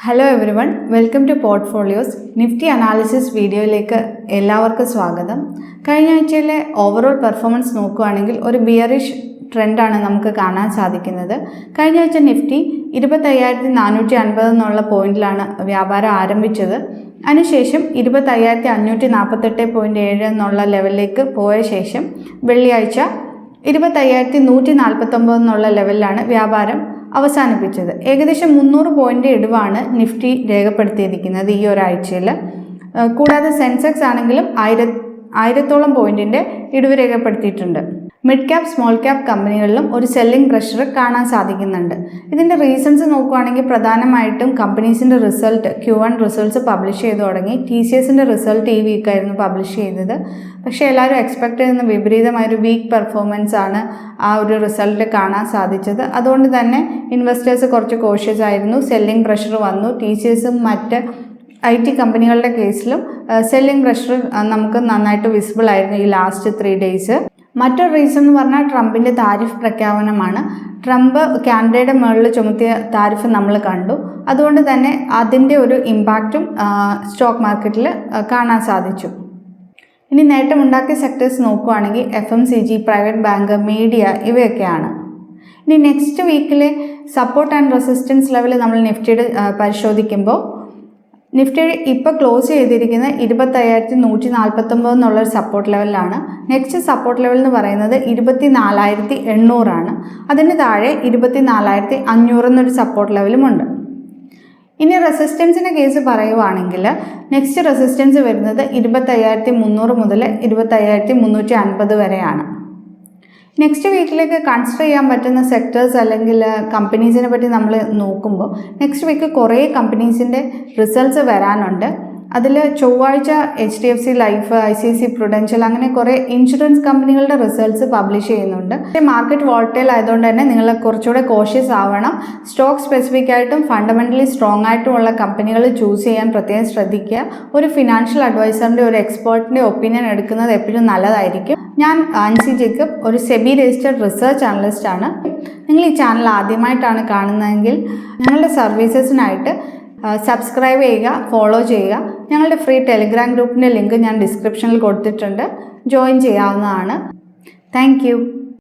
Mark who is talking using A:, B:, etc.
A: Hello everyone, welcome to Portfolios. Nifty analysis വീഡിയോയിലേക്ക് എല്ലാവർക്കും സ്വാഗതം. കഴിഞ്ഞ ആഴ്ചയിലെ ഓവറോൾ പെർഫോമൻസ് നോക്കുകയാണെങ്കിൽ ഒരു ബിയറിഷ് ട്രെൻഡാണ് നമുക്ക് കാണാൻ സാധിക്കുന്നത്. കഴിഞ്ഞ ആഴ്ച നിഫ്റ്റി 25,450 എന്നുള്ള പോയിന്റിലാണ് വ്യാപാരം ആരംഭിച്ചത്. അതിനുശേഷം 25,548.7 എന്നുള്ള ലെവലിലേക്ക് പോയ ശേഷം വെള്ളിയാഴ്ച 25,149 എന്നുള്ള ലെവലിലാണ് വ്യാപാരം അവസാനിപ്പിച്ചത്. ഏകദേശം 300 പോയിന്റ് ഇടിവാണ് നിഫ്റ്റി രേഖപ്പെടുത്തിയിരിക്കുന്നത് ഈ ഒരാഴ്ചയിൽ. കൂടാതെ സെൻസെക്സ് ആണെങ്കിലും 1000 പോയിന്റിൻ്റെ ഇടിവ് രേഖപ്പെടുത്തിയിട്ടുണ്ട്. മിഡ് ക്യാപ് സ്മോൾ ക്യാപ് കമ്പനികളിലും ഒരു സെല്ലിംഗ് പ്രഷർ കാണാൻ സാധിക്കുന്നുണ്ട്. ഇതിൻ്റെ റീസൺസ് നോക്കുകയാണെങ്കിൽ പ്രധാനമായിട്ടും കമ്പനീസിൻ്റെ റിസൾട്ട് Q1 റിസൾട്ട്സ് പബ്ലിഷ് ചെയ്തു തുടങ്ങി. TCSൻ്റെ റിസൾട്ട് ഈ വീക്കായിരുന്നു പബ്ലിഷ് ചെയ്തത്. പക്ഷേ എല്ലാവരും എക്സ്പെക്ട് ചെയ്യുന്ന വിപരീതമായൊരു വീക്ക് പെർഫോമൻസ് ആണ് ആ ഒരു റിസൾട്ട് കാണാൻ സാധിച്ചത്. അതുകൊണ്ട് തന്നെ ഇൻവെസ്റ്റേഴ്സ് കുറച്ച് കോഷ്യസ് ആയിരുന്നു. സെല്ലിംഗ് പ്രഷർ വന്നു. TCSും മറ്റ് IT കമ്പനികളുടെ കേസിലും സെല്ലിംഗ് പ്രഷർ നമുക്ക് നന്നായിട്ട് വിസിബിൾ ആയിരുന്നു ഈ ലാസ്റ്റ് 3 ഡേയ്സ്. മറ്റൊരു റീസൺ എന്ന് പറഞ്ഞാൽ ട്രംപിൻ്റെ താരിഫ് പ്രഖ്യാപനമാണ്. ട്രംപ് കാനഡയുടെ മുകളിൽ ചുമത്തിയ താരിഫ് നമ്മൾ കണ്ടു. അതുകൊണ്ട് തന്നെ അതിൻ്റെ ഒരു ഇമ്പാക്റ്റും സ്റ്റോക്ക് മാർക്കറ്റിൽ കാണാൻ സാധിച്ചു. ഇനി നേട്ടമുണ്ടാക്കിയ സെക്ടേഴ്സ് നോക്കുകയാണെങ്കിൽ FMCG, പ്രൈവറ്റ് ബാങ്ക്, മീഡിയ ഇവയൊക്കെയാണ്. ഇനി നെക്സ്റ്റ് വീക്കിലെ സപ്പോർട്ട് ആൻഡ് റെസിസ്റ്റൻസ് ലെവൽ നമ്മൾ നിഫ്റ്റിയുടെ പരിശോധിക്കുമ്പോൾ നിഫ്റ്റി ഇപ്പോൾ ക്ലോസ് ചെയ്തിരിക്കുന്നത് 25,149 എന്നുള്ളൊരു സപ്പോർട്ട് ലെവലിലാണ്. നെക്സ്റ്റ് സപ്പോർട്ട് ലെവൽ എന്ന് പറയുന്നത് 24,800 ആണ്. അതിന് താഴെ 24,500 എന്നൊരു സപ്പോർട്ട് ലെവലുമുണ്ട്. ഇനി റെസിസ്റ്റൻസിൻ്റെ കേസ് പറയുവാണെങ്കിൽ നെക്സ്റ്റ് റെസിസ്റ്റൻസ് വരുന്നത് 25,300 മുതൽ 25,350 വരെയാണ്. നെക്സ്റ്റ് വീക്കിലേക്ക് കൺസിഡർ ചെയ്യാൻ പറ്റുന്ന സെക്ടേഴ്സ് അല്ലെങ്കിൽ കമ്പനീസിനെ പറ്റി നമ്മൾ നോക്കുമ്പോൾ നെക്സ്റ്റ് വീക്ക് കുറേ കമ്പനീസിൻ്റെ റിസൾട്ട്സ് വരാനുണ്ട്. അതിൽ ചൊവ്വാഴ്ച HDFC ലൈഫ്, ICICI Prudential അങ്ങനെ കുറേ ഇൻഷുറൻസ് കമ്പനികളുടെ റിസൾട്ട്സ് പബ്ലിഷ് ചെയ്യുന്നുണ്ട്. മാർക്കറ്റ് വോളറ്റൈൽ ആയതുകൊണ്ട് തന്നെ നിങ്ങൾ കുറച്ചുകൂടെ കോഷ്യസ് ആവണം. സ്റ്റോക്ക് സ്പെസിഫിക് ആയിട്ടും ഫണ്ടമെൻ്റലി സ്ട്രോങ് ആയിട്ടുമുള്ള കമ്പനികൾ ചൂസ് ചെയ്യാൻ പ്രത്യേകം ശ്രദ്ധിക്കുക. ഒരു ഫിനാൻഷ്യൽ അഡ്വൈസറിൻ്റെ ഒരു എക്സ്പേർട്ടിൻ്റെ ഒപ്പീനിയൻ എടുക്കുന്നത് എപ്പോഴും നല്ലതായിരിക്കും. ഞാൻ ആൻസി ജേക്കബ്, ഒരു സെബി രജിസ്റ്റേർഡ് റിസർച്ച് അനലിസ്റ്റ് ആണ്. നിങ്ങൾ ഈ ചാനൽ ആദ്യമായിട്ടാണ് കാണുന്നതെങ്കിൽ ഞങ്ങളുടെ സർവീസസിനായിട്ട് സബ്സ്ക്രൈബ് ചെയ്യുക, ഫോളോ ചെയ്യുക. ഞങ്ങളുടെ ഫ്രീ ടെലിഗ്രാം ഗ്രൂപ്പിൻ്റെ ലിങ്ക് ഞാൻ ഡിസ്ക്രിപ്ഷനിൽ കൊടുത്തിട്ടുണ്ട്. ജോയിൻ ചെയ്യാവുന്നതാണ്. താങ്ക്